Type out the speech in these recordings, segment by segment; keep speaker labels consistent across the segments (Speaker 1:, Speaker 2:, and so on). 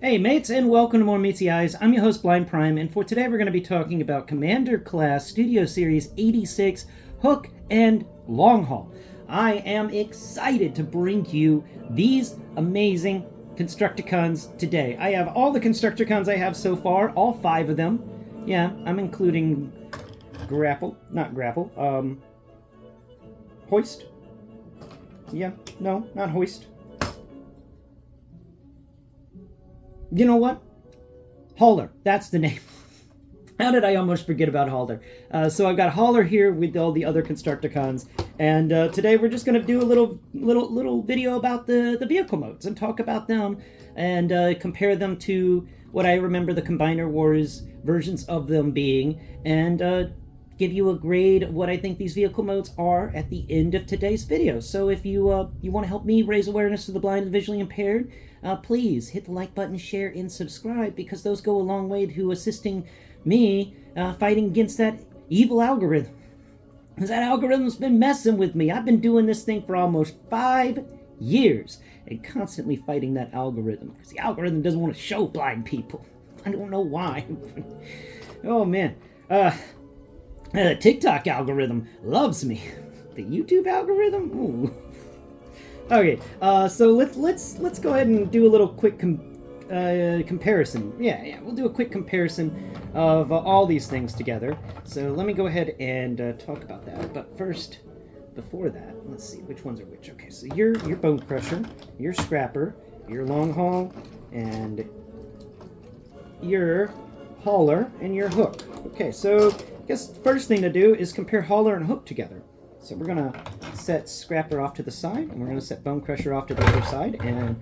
Speaker 1: Hey mates, and welcome to more MtMtE. I'm your host Blind Prime, and for today we're going to be talking about Commander Class Studio Series 86 Hook and Longhaul. I am excited to bring you these amazing Constructicons today. I have all the Constructicons I have so far, all 5 of them. Yeah, I'm including Hoist. Yeah, no, not Hoist. You know what? Hauler. That's the name. How did I almost forget about Hauler? So I've got Hauler here with all the other Constructicons, and today we're just going to do a little video about the vehicle modes and talk about them and compare them to what I remember the Combiner Wars versions of them being, and give you a grade of what I think these vehicle modes are at the end of today's video. So if you want to help me raise awareness to the blind and visually impaired, please hit the like button, share, and subscribe, because those go a long way to assisting me fighting against that evil algorithm. Because that algorithm's been messing with me. I've been doing this thing for almost 5 years and constantly fighting that algorithm, because the algorithm doesn't want to show blind people. I don't know why. Oh man. The TikTok algorithm loves me. The YouTube algorithm? Ooh. Okay, so let's go ahead and do a little quick comparison. Yeah, we'll do a quick comparison of all these things together. So let me go ahead and talk about that. But first, before that, let's see which ones are which. Okay, so your Bone Crusher, your Scrapper, your Longhaul, and your Hauler, and your Hook. Okay, so I guess the first thing to do is compare Hauler and Hook together. So we're going to set Scrapper off to the side, and we're going to set Bone Crusher off to the other side, and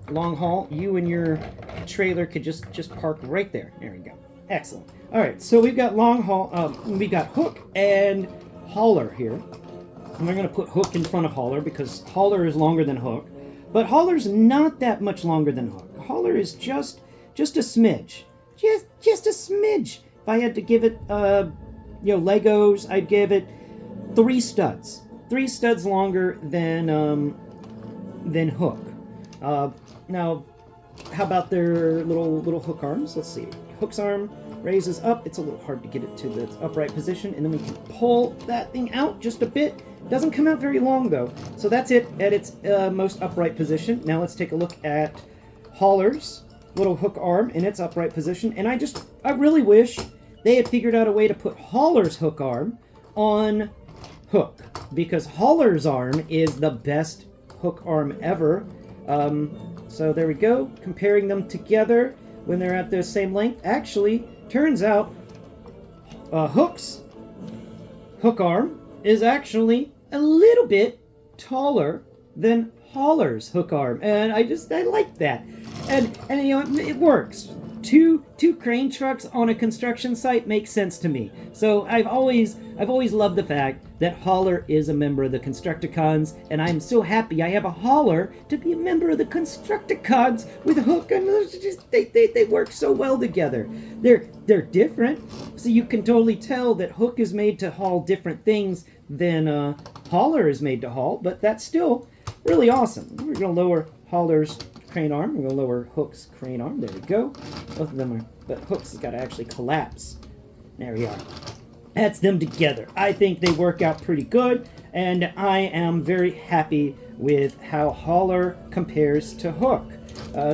Speaker 1: Longhaul, you and your trailer could just park right there. There we go. Excellent. All right, so we've got we've got Hook and Hauler here. And we're going to put Hook in front of Hauler because Hauler is longer than Hook, but Hauler's not that much longer than Hook. Hauler is just a smidge. Just a smidge. If I had to give it, Legos, I'd give it 3 studs. 3 studs longer than Hook. Now, how about their little hook arms? Let's see. Hook's arm raises up. It's a little hard to get it to the upright position, and then we can pull that thing out just a bit. Doesn't come out very long though. So that's it at its most upright position. Now let's take a look at Hauler's little hook arm in its upright position, and I really wish they had figured out a way to put Hauler's hook arm on Hook, because Hauler's arm is the best hook arm ever. So there we go, comparing them together when they're at the same length. Actually, turns out Hook's hook arm is actually a little bit taller than Hauler's hook arm, and I like that. And it works. Two crane trucks on a construction site makes sense to me. So I've always loved the fact that Hauler is a member of the Constructicons, and I'm so happy I have a Hauler to be a member of the Constructicons with Hook, and they work so well together. They're different, so you can totally tell that Hook is made to haul different things than Hauler is made to haul, but that's still really awesome. We're gonna lower Hauler's crane arm. We're going to lower Hook's crane arm. There we go. Both of them are, but Hook's has got to actually collapse. There we are. That's them together. I think they work out pretty good, and I am very happy with how Hauler compares to Hook.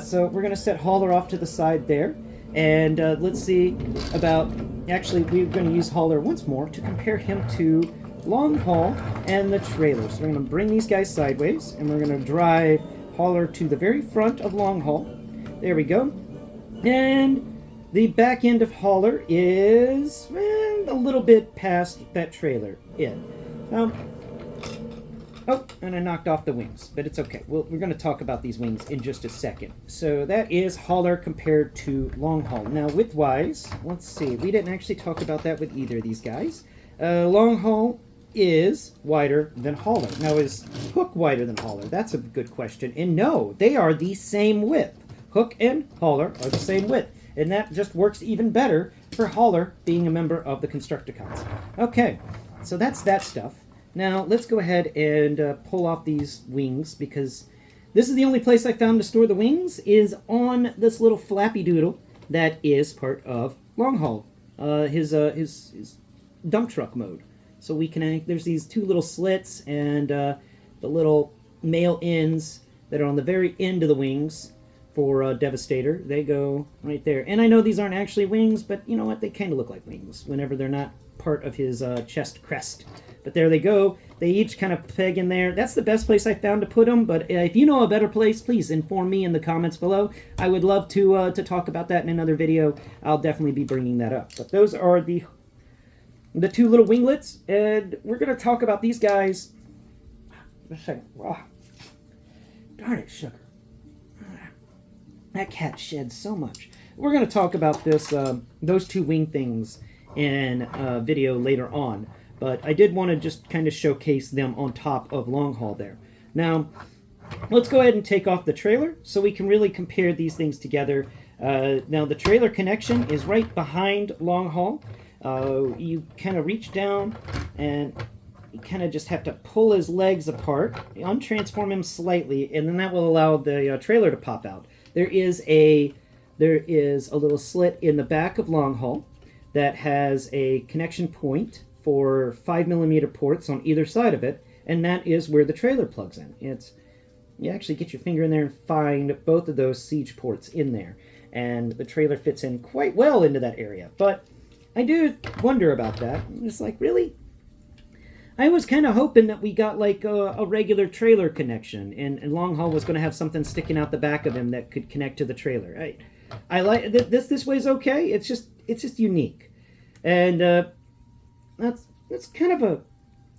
Speaker 1: So we're going to set Hauler off to the side there, and let's see about, actually we're going to use Hauler once more to compare him to Longhaul and the trailer. So we're going to bring these guys sideways, and we're going to drive Hauler to the very front of Longhaul. There we go. And the back end of Hauler is a little bit past that trailer. Oh, and I knocked off the wings, but it's okay. We're going to talk about these wings in just a second. So that is Hauler compared to Longhaul. Now, width-wise, let's see. We didn't actually talk about that with either of these guys. Longhaul is wider than Hauler. Now, is Hook wider than Hauler? That's a good question. And no, they are the same width. Hook and Hauler are the same width. And that just works even better for Hauler being a member of the Constructicons. Okay, so that's that stuff. Now, let's go ahead and pull off these wings, because This is the only place I found to store the wings, is on this little flappy doodle that is part of Longhaul, his dump truck mode. So we can, there's these two little slits and the little male ends that are on the very end of the wings for Devastator. They go right there. And I know these aren't actually wings, but you know what? They kind of look like wings whenever they're not part of his chest crest. But there they go. They each kind of peg in there. That's the best place I found to put them. But if you know a better place, please inform me in the comments below. I would love to talk about that in another video. I'll definitely be bringing that up. But those are the two little winglets, and we're going to talk about these guys. Just a second. Oh, darn it, sugar. That cat sheds so much. We're going to talk about this, those two wing things in a video later on. But I did want to just kind of showcase them on top of Longhaul there. Now, let's go ahead and take off the trailer so we can really compare these things together. Now, the trailer connection is right behind Longhaul. You kind of reach down and you kind of just have to pull his legs apart, untransform him slightly, and then that will allow the trailer to pop out. There is a little slit in the back of Longhaul that has a connection point for 5mm ports on either side of it, and that is where the trailer plugs in. You actually get your finger in there and find both of those siege ports in there, and the trailer fits in quite well into that area. But I do wonder about that. It's like, really? I was kind of hoping that we got like a regular trailer connection, and Longhaul was going to have something sticking out the back of him that could connect to the trailer. I like this way's okay. It's just unique, and that's kind of a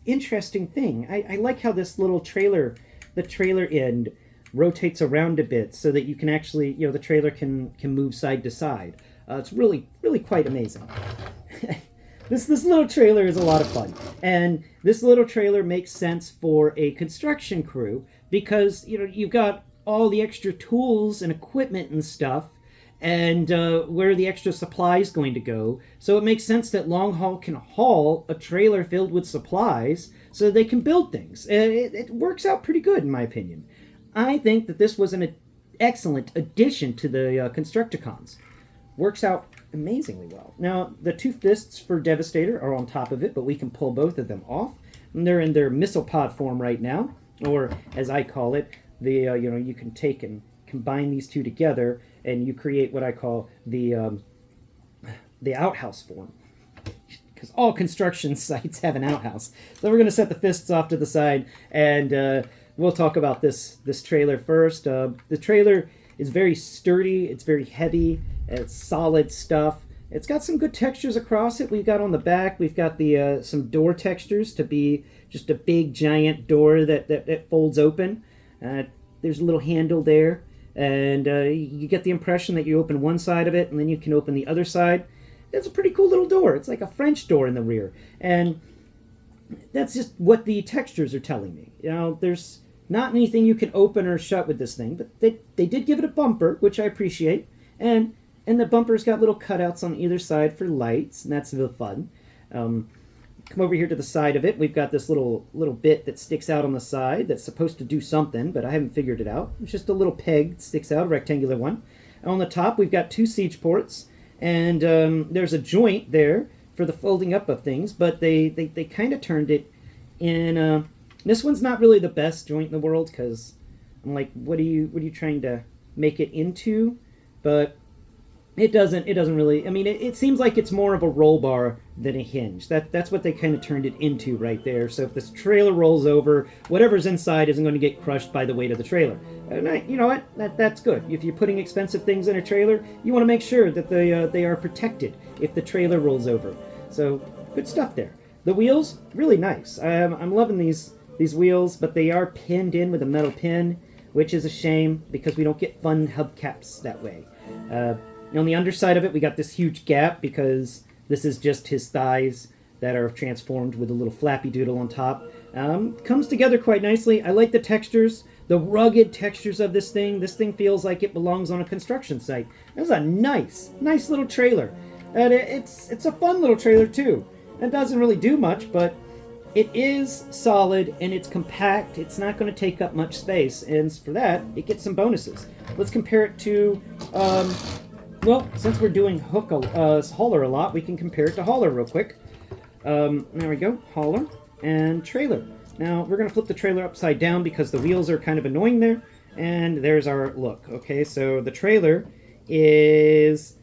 Speaker 1: interesting thing. I like how this little trailer, the trailer end, rotates around a bit so that you can actually, the trailer can move side to side. It's really quite amazing. This little trailer is a lot of fun, and this little trailer makes sense for a construction crew because you've got all the extra tools and equipment and stuff, and where the extra supply is going to go. So it makes sense that Longhaul can haul a trailer filled with supplies so they can build things. It works out pretty good, in my opinion. I think that this was an excellent addition to the Constructicons. Works out amazingly well. Now, the two fists for Devastator are on top of it, but we can pull both of them off. And they're in their missile pod form right now, or as I call it, you can take and combine these two together, and you create what I call the outhouse form. Because all construction sites have an outhouse. So we're going to set the fists off to the side, and we'll talk about this trailer first. The trailer is very sturdy. It's very heavy. It's solid stuff. It's got some good textures across it. We've got on the back, we've got the some door textures to be just a big giant door that folds open. There's a little handle there, and you get the impression that you open one side of it and then you can open the other side. It's a pretty cool little door. It's like a French door in the rear, and that's just what the textures are telling me. There's not anything you can open or shut with this thing, but they did give it a bumper, which I appreciate, and the bumper's got little cutouts on either side for lights, and that's a little fun. Come over here to the side of it. We've got this little bit that sticks out on the side that's supposed to do something, but I haven't figured it out. It's just a little peg that sticks out, a rectangular one. On the top, we've got two siege ports, and there's a joint there for the folding up of things, but they kind of turned it in. This one's not really the best joint in the world, because I'm like, what are you trying to make it into? But it doesn't really, it seems like it's more of a roll bar than a hinge. That's what they kind of turned it into right there. So if this trailer rolls over, whatever's inside isn't going to get crushed by the weight of the trailer. And you know what? That's good. If you're putting expensive things in a trailer, you want to make sure that they are protected if the trailer rolls over. So good stuff there. The wheels, really nice. I'm loving these wheels, but they are pinned in with a metal pin, which is a shame because we don't get fun hubcaps that way. On the underside of it, we got this huge gap because this is just his thighs that are transformed with a little flappy doodle on top. Comes together quite nicely. I like the textures, the rugged textures of this thing. This thing feels like it belongs on a construction site. This is a nice little trailer. And it's a fun little trailer too. It doesn't really do much, but it is solid and it's compact. It's not going to take up much space, and for that, it gets some bonuses. Let's compare it to, well, since we're doing hauler a lot, we can compare it to hauler real quick. There we go, hauler and trailer. Now, we're going to flip the trailer upside down because the wheels are kind of annoying there, and there's our look. Okay, so the trailer is,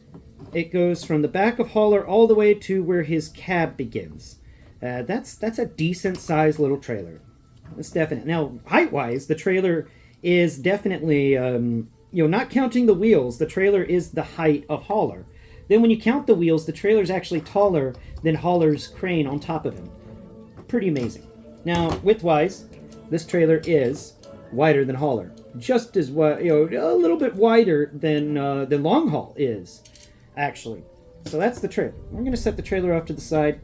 Speaker 1: it goes from the back of hauler all the way to where his cab begins. That's a decent-sized little trailer. That's definite. Now, height-wise, the trailer is definitely, not counting the wheels, the trailer is the height of hauler. Then when you count the wheels, the trailer's actually taller than hauler's crane on top of him. Pretty amazing. Now, width-wise, this trailer is wider than hauler. Just as wide, a little bit wider than Longhaul is, actually. So that's the trailer. We're going to set the trailer off to the side.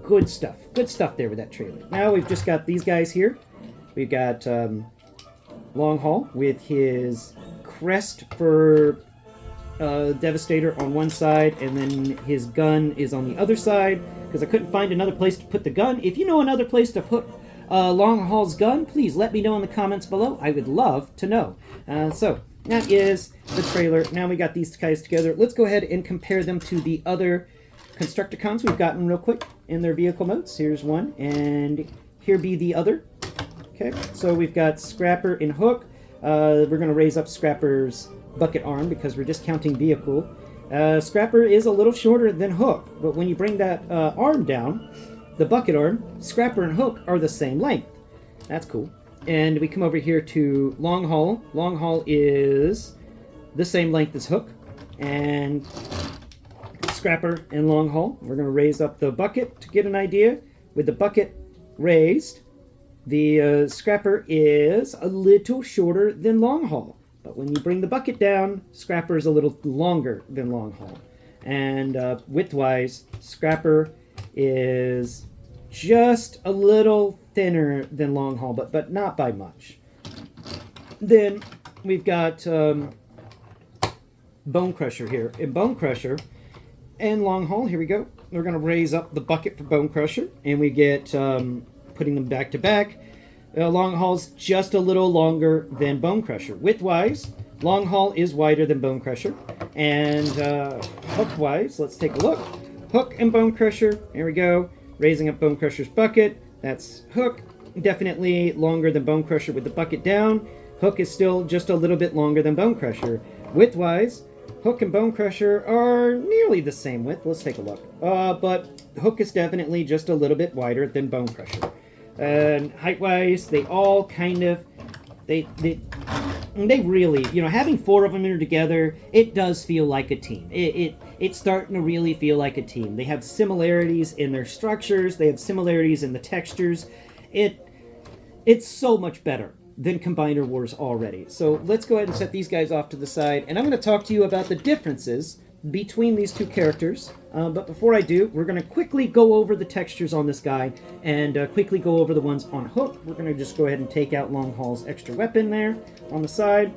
Speaker 1: Good stuff. Good stuff there with that trailer. Now we've just got these guys here. We've got Longhaul with his crest for Devastator on one side, and then his gun is on the other side, because I couldn't find another place to put the gun. If you know another place to put Longhaul's gun, please let me know in the comments below. I would love to know. So that is the trailer. Now we got these guys together. Let's go ahead and compare them to the other Constructicons we've gotten real quick in their vehicle modes. Here's one, and here be the other. Okay, so we've got Scrapper and Hook. We're going to raise up Scrapper's bucket arm because we're just counting vehicle. Scrapper is a little shorter than Hook, but when you bring that arm down, the bucket arm, Scrapper and Hook are the same length. That's cool. And we come over here to Longhaul. Longhaul is the same length as Hook. And Scrapper and Longhaul. We're going to raise up the bucket to get an idea. With the bucket raised, the Scrapper is a little shorter than Longhaul. But when you bring the bucket down, Scrapper is a little longer than Longhaul. And width-wise, Scrapper is just a little thinner than Longhaul, but not by much. Then we've got Bone Crusher here. In Bone Crusher and Longhaul, here we go. We're going to raise up the bucket for Bone Crusher, and we get, putting them back to back, Longhaul's just a little longer than Bone Crusher. Width-wise, Longhaul is wider than Bone Crusher. And hook-wise, let's take a look. Hook and Bone Crusher, here we go. Raising up Bone Crusher's bucket. That's Hook, definitely longer than Bone Crusher with the bucket down. Hook is still just a little bit longer than Bone Crusher. Width-wise, Hook and Bone Crusher are nearly the same width. Let's take a look. But Hook is definitely just a little bit wider than Bone Crusher. And height-wise, they all kind of, they really, having four of them in together, it does feel like a team. It's starting to really feel like a team. They have similarities in their structures. They have similarities in the textures. It's so much better than Combiner Wars already. So let's go ahead and set these guys off to the side, and I'm going to talk to you about the differences between these two characters. But before I do, we're going to quickly go over the textures on this guy and quickly go over the ones on Hook. We're going to just go ahead and take out Longhaul's extra weapon there on the side.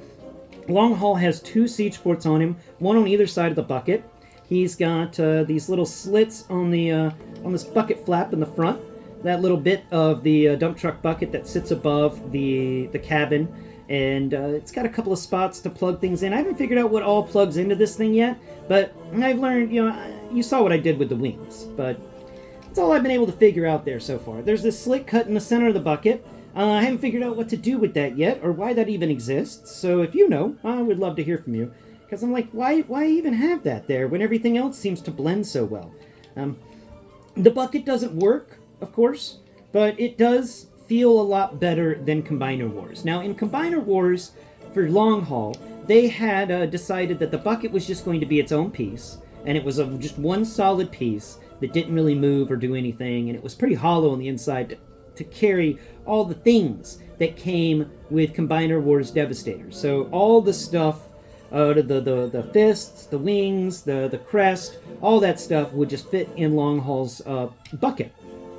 Speaker 1: Longhaul has two siege ports on him, one on either side of the bucket. He's got these little slits on the on this bucket flap in the front. That little bit of the dump truck bucket that sits above the cabin. And it's got a couple of spots to plug things in. I haven't figured out what all plugs into this thing yet, but I've learned, you saw what I did with the wings, but that's all I've been able to figure out there so far. There's this slit cut in the center of the bucket. I haven't figured out what to do with that yet, or why that even exists, so if you know, I would love to hear from you, because I'm like, why even have that there when everything else seems to blend so well? The bucket doesn't work, of course, but it does feel a lot better than Combiner Wars. Now, in Combiner Wars, for Longhaul, they had decided that the bucket was just going to be its own piece, and it was just one solid piece that didn't really move or do anything, and it was pretty hollow on the inside to carry all the things that came with Combiner Wars Devastator. So all the stuff, the fists, the wings, the crest, all that stuff would just fit in Longhaul's bucket.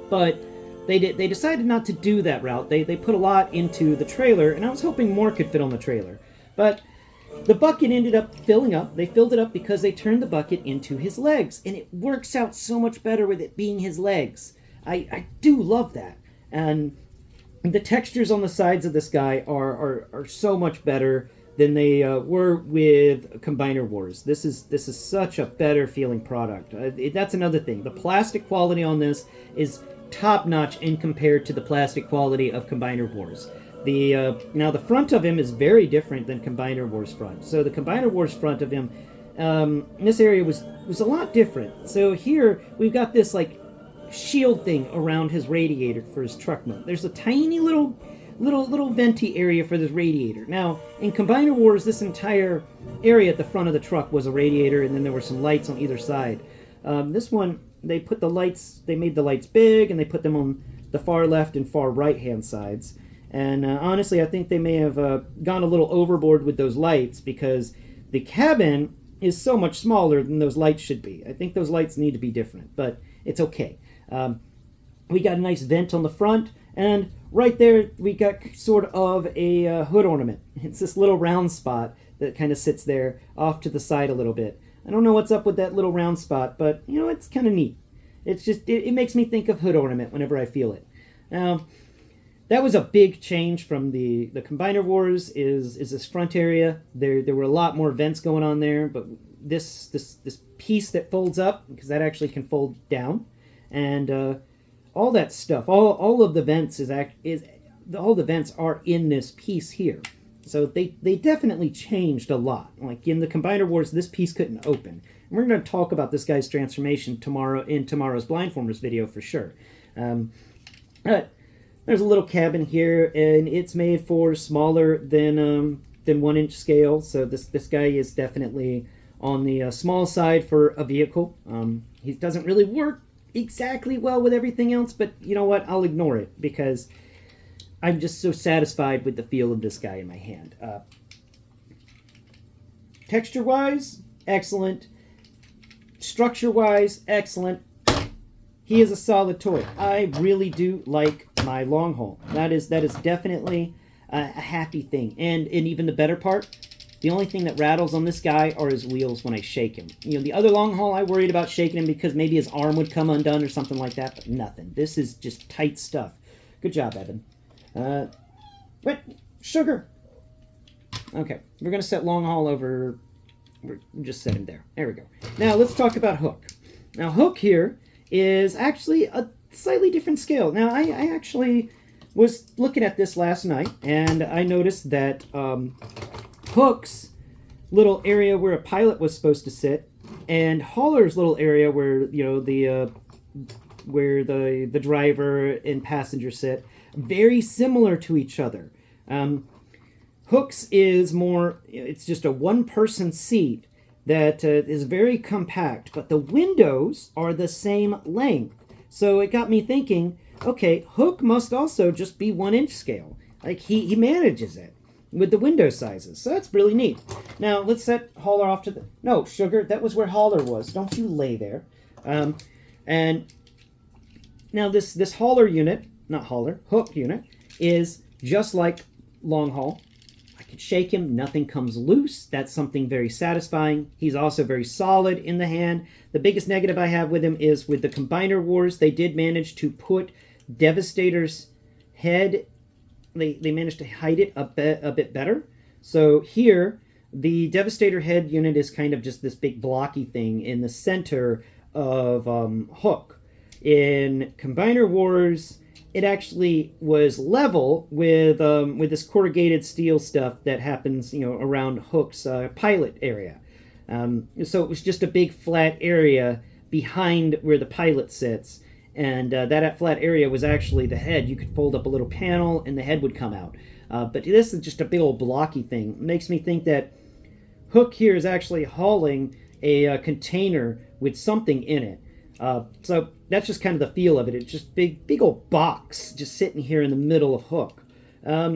Speaker 1: But they decided not to do that route. They put a lot into the trailer, and I was hoping more could fit on the trailer. But the bucket ended up filling up. They filled it up because they turned the bucket into his legs, and it works out so much better with it being his legs. I do love that. And the textures on the sides of this guy are so much better than they were with Combiner Wars. This is such a better feeling product. That's another thing. The plastic quality on this is top notch in compared to the plastic quality of Combiner Wars. Now the front of him is very different than Combiner Wars front. So the Combiner Wars front of him, this area was a lot different. So here we've got this like shield thing around his radiator for his truck mode. There's a tiny little venti area for this radiator. Now in Combiner Wars, this entire area at the front of the truck was a radiator, and then there were some lights on either side. This one, they made the lights big, and they put them on the far left and far right hand sides. And honestly, I think they may have gone a little overboard with those lights, because the cabin is so much smaller than those lights should be. I think those lights need to be different, but it's okay. We got a nice vent on the front, and right there we got sort of a hood ornament. It's this little round spot that kind of sits there off to the side a little bit. I don't know what's up with that little round spot, but you know, it's kind of neat. It's just, it makes me think of hood ornament whenever I feel it. Now, that was a big change from the Combiner Wars, is this front area. There were a lot more vents going on there, but this piece that folds up, because that actually can fold down, and all that stuff, all of the vents all the vents are in this piece here. So they definitely changed a lot. Like in the Combiner Wars, this piece couldn't open. And we're going to talk about this guy's transformation tomorrow in tomorrow's Blindformers video for sure. But there's a little cabin here, and it's made for smaller than 1 inch scale. So this guy is definitely on the small side for a vehicle. He doesn't really work exactly well with everything else, but you know what? I'll ignore it because I'm just so satisfied with the feel of this guy in my hand. Texture-wise, excellent. Structure-wise, excellent. He is a solid toy. I really do like my Longhaul. That is definitely a happy thing. And even the better part, the only thing that rattles on this guy are his wheels when I shake him. You know, the other Longhaul, I worried about shaking him because maybe his arm would come undone or something like that, but nothing. This is just tight stuff. Good job, Evan. Wait, sugar. Okay, we're going to set Longhaul over. We'll just set him there. There we go. Now, let's talk about Hook. Now, Hook here is actually a slightly different scale. Now, I actually was looking at this last night, and I noticed that Hook's little area where a pilot was supposed to sit, and Hauler's little area where, you know, where the driver and passenger sit, very similar to each other. Hook's is more, it's just a one-person seat that is very compact, but the windows are the same length. So it got me thinking, okay, Hook must also just be 1 inch scale. Like, he manages it with the window sizes. So that's really neat. Now, let's set Hauler off to the... No, Sugar, that was where Hauler was. Don't you lay there. And now this Hauler unit, not Hauler, Hook unit, is just like Longhaul. I can shake him, nothing comes loose. That's something very satisfying. He's also very solid in the hand. The biggest negative I have with him is with the Combiner Wars, they did manage to put Devastator's head, they managed to hide it a bit better. So here, the Devastator head unit is kind of just this big blocky thing in the center of Hook. In Combiner Wars, it actually was level with this corrugated steel stuff that happens, you know, around Hook's pilot area. So it was just a big flat area behind where the pilot sits, and that flat area was actually the head. You could fold up a little panel, and the head would come out. But this is just a big old blocky thing. It makes me think that Hook here is actually hauling a container with something in it. So that's just kind of the feel of it. It's just big old box just sitting here in the middle of Hook.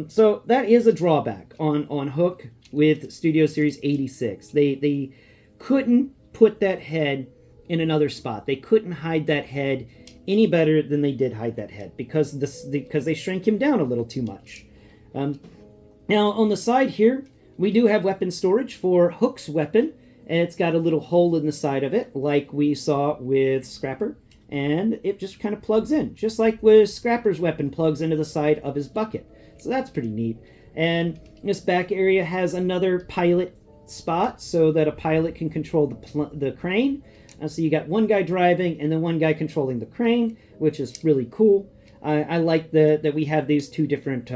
Speaker 1: So that is a drawback on Hook with Studio Series 86. They couldn't put that head in another spot. They couldn't hide that head any better than they did hide that head because they shrank him down a little too much. Now on the side here, we do have weapon storage for Hook's weapon. It's got a little hole in the side of it, like we saw with Scrapper. and it just kind of plugs in, just like where Scrapper's weapon plugs into the side of his bucket. So that's pretty neat. And this back area has another pilot spot so that a pilot can control the crane. So you got one guy driving and then one guy controlling the crane, which is really cool. I like that we have these two different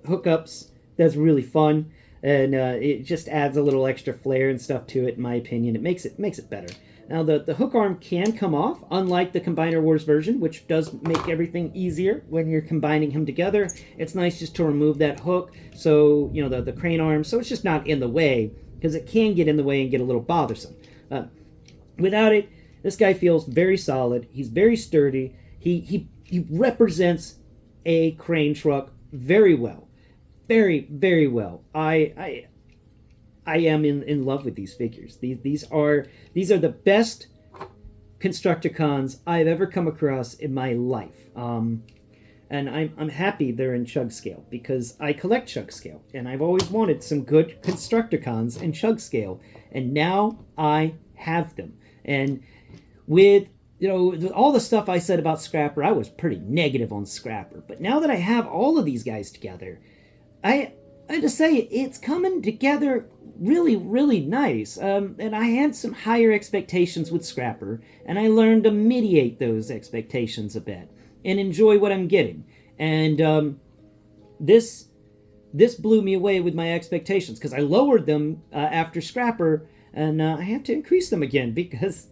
Speaker 1: hookups. That's really fun, and it just adds a little extra flair and stuff to it. In my opinion, it makes it better. Now the hook arm can come off, unlike the Combiner Wars version, which does make everything easier when you're combining them together. It's nice just to remove that hook, so you know the crane arm, so it's just not in the way, because it can get in the way and get a little bothersome. Without it, this guy feels very solid. He's very sturdy. He represents a crane truck very well, very, very well. I am in love with these figures. These are the best Constructicons I've ever come across in my life. And I'm happy they're in chug scale, because I collect chug scale, and I've always wanted some good Constructicons in chug scale, and now I have them. And with all the stuff I said about Scrapper, I was pretty negative on Scrapper. But now that I have all of these guys together, I have to say it's coming together really, really nice. And I had some higher expectations with Scrapper, and I learned to mediate those expectations a bit and enjoy what I'm getting. And this blew me away with my expectations, because I lowered them after Scrapper, and I have to increase them again, because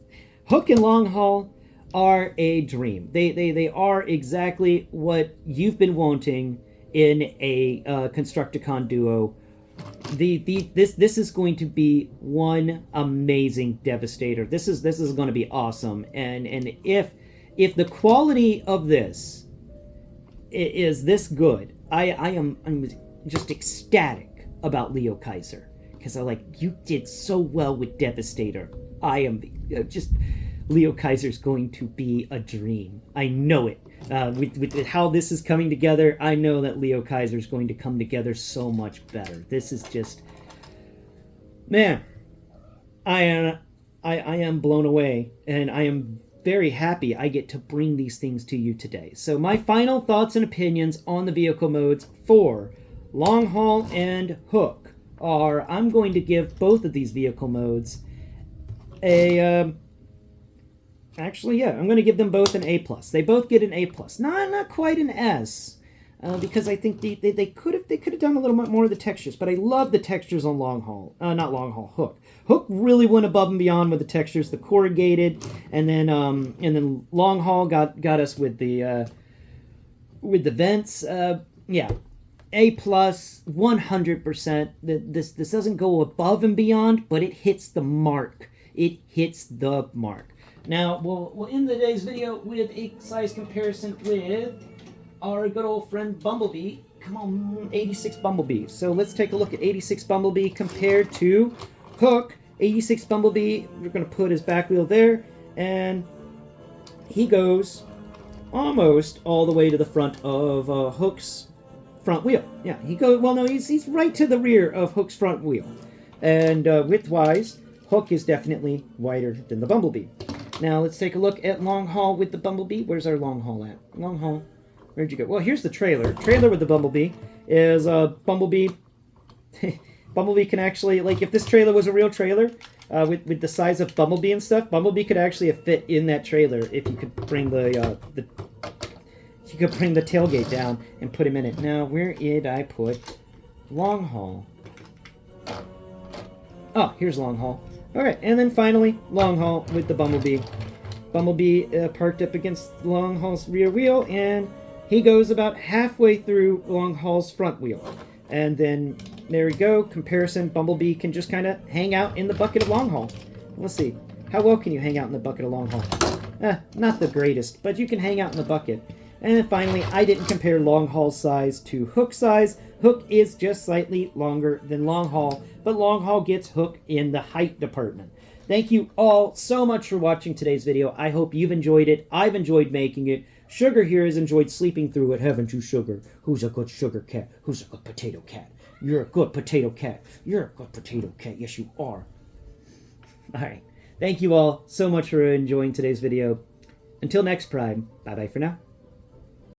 Speaker 1: Hook and Longhaul are a dream. They are exactly what you've been wanting in a Constructicon duo. This is going to be one amazing Devastator. This is going to be awesome. And if the quality of this is this good, I'm just ecstatic about Leo Kaiser, because you did so well with Devastator. I am just Leo Kaiser's going to be a dream. I know it. With how this is coming together, I know that Leo Kaiser's going to come together so much better. This is just, man, I am blown away, and I am very happy I get to bring these things to you today. So my final thoughts and opinions on the vehicle modes for Longhaul and Hook are, I'm going to give both of these vehicle modes a actually, yeah, I'm going to give them both an A+. They both get an A+. Not quite an S, because I think they could have done a little bit more of the textures, but I love the textures on Hook. Hook really went above and beyond with the textures, the corrugated, and then Longhaul got us with the vents. Yeah, A+, 100%. This doesn't go above and beyond, but it hits the mark. It hits the mark. Now, we'll end today's video with a size comparison with our good old friend Bumblebee. Come on, 86 Bumblebee. So let's take a look at 86 Bumblebee compared to Hook. 86 Bumblebee, we're going to put his back wheel there, and he goes almost all the way to the front of Hook's front wheel. Yeah, he's right to the rear of Hook's front wheel. And width-wise, Hook is definitely wider than the Bumblebee. Now, let's take a look at Longhaul with the Bumblebee. Where's our Longhaul at? Longhaul, where'd you go? Well, here's the trailer. Trailer with the Bumblebee is Bumblebee. Bumblebee can actually, if this trailer was a real trailer, with the size of Bumblebee and stuff, Bumblebee could actually have fit in that trailer if you could bring the tailgate down and put him in it. Now, where did I put Longhaul? Oh, here's Longhaul. Alright, and then finally, Longhaul with the Bumblebee. Bumblebee parked up against Longhaul's rear wheel, and he goes about halfway through Longhaul's front wheel. And then, there we go, comparison. Bumblebee can just kind of hang out in the bucket of Longhaul. Let's see, how well can you hang out in the bucket of Longhaul? Not the greatest, but you can hang out in the bucket. And then finally, I didn't compare Longhaul's size to Hook's size. Hook is just slightly longer than Longhaul, but Longhaul gets Hook in the height department. Thank you all so much for watching today's video. I hope you've enjoyed it. I've enjoyed making it. Sugar here has enjoyed sleeping through it, haven't you, Sugar? Who's a good sugar cat? Who's a good potato cat? You're a good potato cat. You're a good potato cat. Yes, you are. All right. Thank you all so much for enjoying today's video. Until next Pride, bye-bye for now.